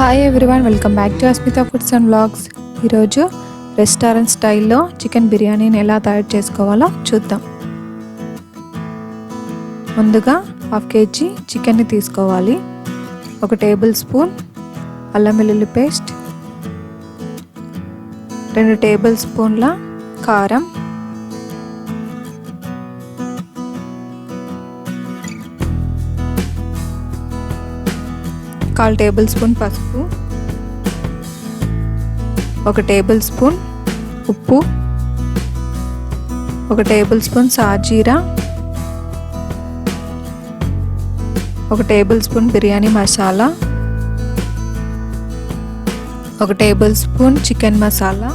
Hi everyone, welcome back to Asmita foods and vlogs. ఈరోజు restaurant స్టైల్లో chicken బిర్యానీని ఎలా తయారు చేసుకోవాలో చూద్దాం. ముందుగా 1/2 kg చికెన్ని తీసుకోవాలి. 1 టేబుల్ స్పూన్ అల్లం వెల్లుల్లి పేస్ట్, 2 టేబుల్ స్పూన్ల కారం, 1/4 టేబుల్ స్పూన్ పసుపు, 1 టేబుల్ స్పూన్ ఉప్పు, 1 టేబుల్ స్పూన్ సాజీరా, 1 table spoon biryani masala, 1 table spoon chicken masala,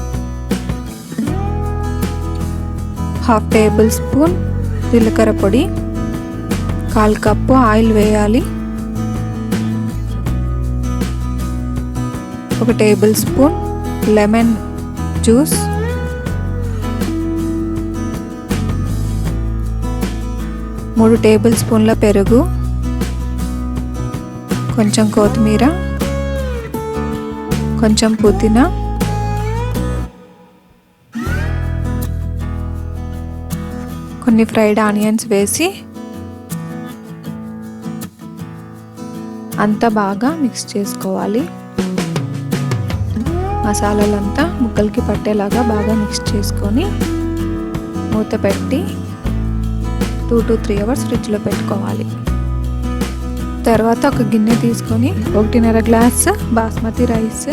1/2 table spoon జీలకర్ర పొడి, 1/4 కప్పు ఆయిల్ వేయాలి, 1 table spoon lemon juice, 3 table స్పూన్ల పెరుగు, కొంచెం కొత్తిమీర, కొంచెం పుదీనా, కొన్ని ఫ్రైడ్ ఆనియన్స్ వేసి అంతా బాగా మిక్స్ చేసుకోవాలి. మసాలాలంతా ముక్కలకి పట్టేలాగా బాగా మిక్స్ చేసుకొని మూత పెట్టి 2 to 3 అవర్స్ ఫ్రిడ్జ్లో పెట్టుకోవాలి. తర్వాత ఒక గిన్నె తీసుకొని 1.5 గ్లాస్ బాస్మతి రైస్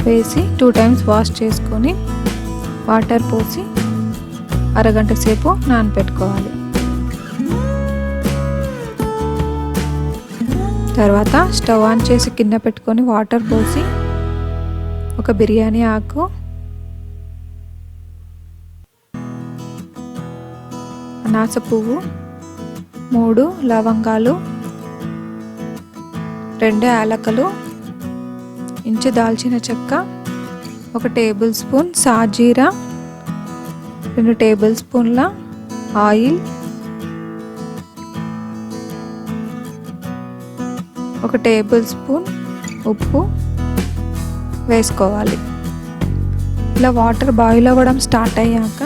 వేసి 2 టైమ్స్ వాష్ చేసుకొని వాటర్ పోసి అరగంట సేపు నానబెట్టుకోవాలి. తర్వాత స్టవ్ ఆన్ చేసి గిన్నె పెట్టుకొని వాటర్ పోసి ఒక బిర్యానీ ఆకు, అనాస పువ్వు, 3 లవంగాలు, 2 యాలకులు, ఇంచు దాల్చిన చెక్క, 1 టేబుల్ స్పూన్ సాజీరా, 2 టేబుల్ స్పూన్ల ఆయిల్, 1 టేబుల్ స్పూన్ ఉప్పు వేసుకోవాలి. ఇలా వాటర్ బాయిల్ అవ్వడం స్టార్ట్ అయ్యాక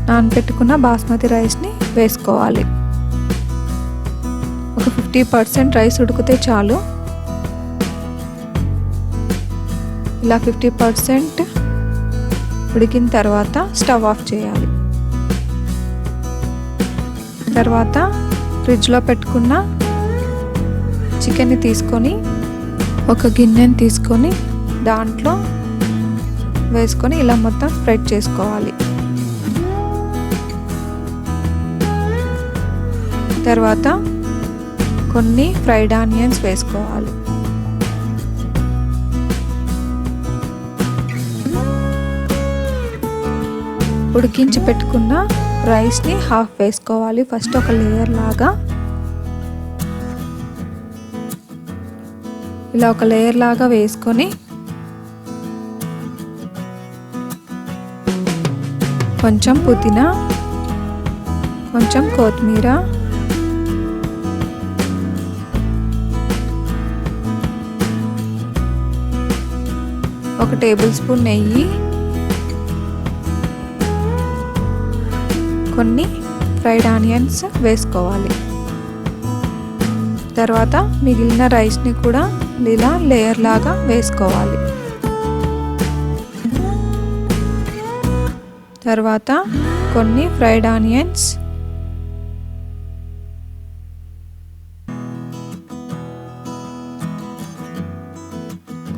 నానబెట్టుకున్న బాస్మతి రైస్ని వేసుకోవాలి. ఒక 50% రైస్ ఉడికితే చాలు. ఇలా 50% ఉడికిన తర్వాత స్టవ్ ఆఫ్ చేయాలి. తర్వాత ఫ్రిడ్జ్లో పెట్టుకున్న చికెన్ని తీసుకొని ఒక గిన్నెని తీసుకొని దాంట్లో వేసుకొని ఇలా మొత్తం స్ప్రెడ్ చేసుకోవాలి. తర్వాత కొన్ని ఫ్రైడ్ ఆనియన్స్ వేసుకోవాలి. ఉడికించి పెట్టుకున్న రైస్ని హాఫ్ వేసుకోవాలి. ఫస్ట్ ఒక లేయర్ లాగా ఇలా ఒక లేయర్ లాగా వేసుకొని కొంచెం పుదీనా, కొంచెం కొత్తిమీర, ఒక టేబుల్ స్పూన్ నెయ్యి, కొన్ని ఫ్రైడ్ ఆనియన్స్ వేసుకోవాలి. తర్వాత మిగిలిన రైస్ని కూడా ఇలా లేయర్ లాగా వేసుకోవాలి. తర్వాత కొన్ని ఫ్రైడ్ ఆనియన్స్,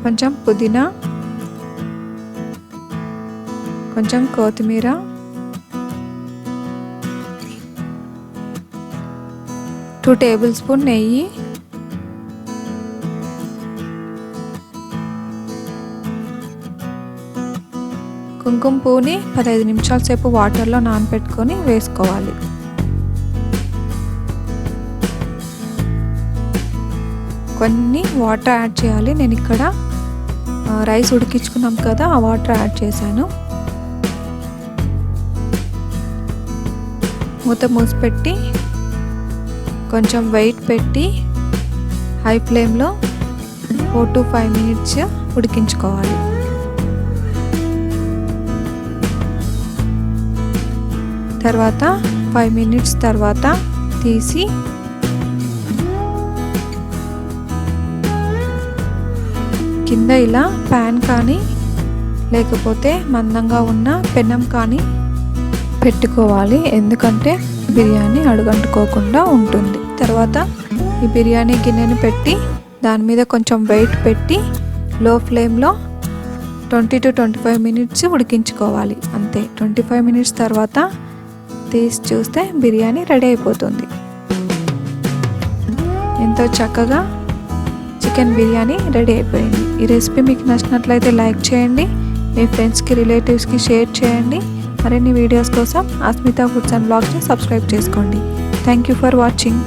కొంచెం పుదీనా, కొంచెం కొత్తిమీర, 2 టేబుల్ స్పూన్ నెయ్యి, కుంకుమ పువ్వుని 15 నిమిషాల సేపు వాటర్లో నానబెట్టుకొని వేసుకోవాలి. కొన్ని వాటర్ యాడ్ చేయాలి. నేను ఇక్కడ రైస్ ఉడికించుకున్నాం కదా, ఆ వాటర్ యాడ్ చేశాను. మూత మూసిపెట్టి కొంచెం వెయిట్ పెట్టి హై ఫ్లేమ్లో 4 to 5 మినిట్స్ ఉడికించుకోవాలి. తర్వాత 5 మినిట్స్ తర్వాత తీసి కింద ఇలా ప్యాన్ కానీ లేకపోతే మందంగా ఉన్న పెనం కానీ పెట్టుకోవాలి, ఎందుకంటే బిర్యానీ అడుగంటుకోకుండా ఉంటుంది. తర్వాత ఈ బిర్యానీ గిన్నెని పెట్టి దాని మీద కొంచెం వెయిట్ పెట్టి లో ఫ్లేమ్లో 20 to 25 మినిట్స్ ఉడికించుకోవాలి. అంతే, 25 మినిట్స్ తర్వాత తీసి చూస్తే బిర్యానీ రెడీ అయిపోతుంది. ఎంతో చక్కగా చికెన్ బిర్యానీ రెడీ అయిపోయింది. ఈ రెసిపీ మీకు నచ్చినట్లయితే లైక్ చేయండి, మీ ఫ్రెండ్స్కి రిలేటివ్స్కి షేర్ చేయండి. మరిన్ని వీడియోస్ కోసం అస్మితా ఫుడ్స్ అండ్ బ్లాగ్స్ని సబ్స్క్రైబ్ చేసుకోండి. Thank you for watching.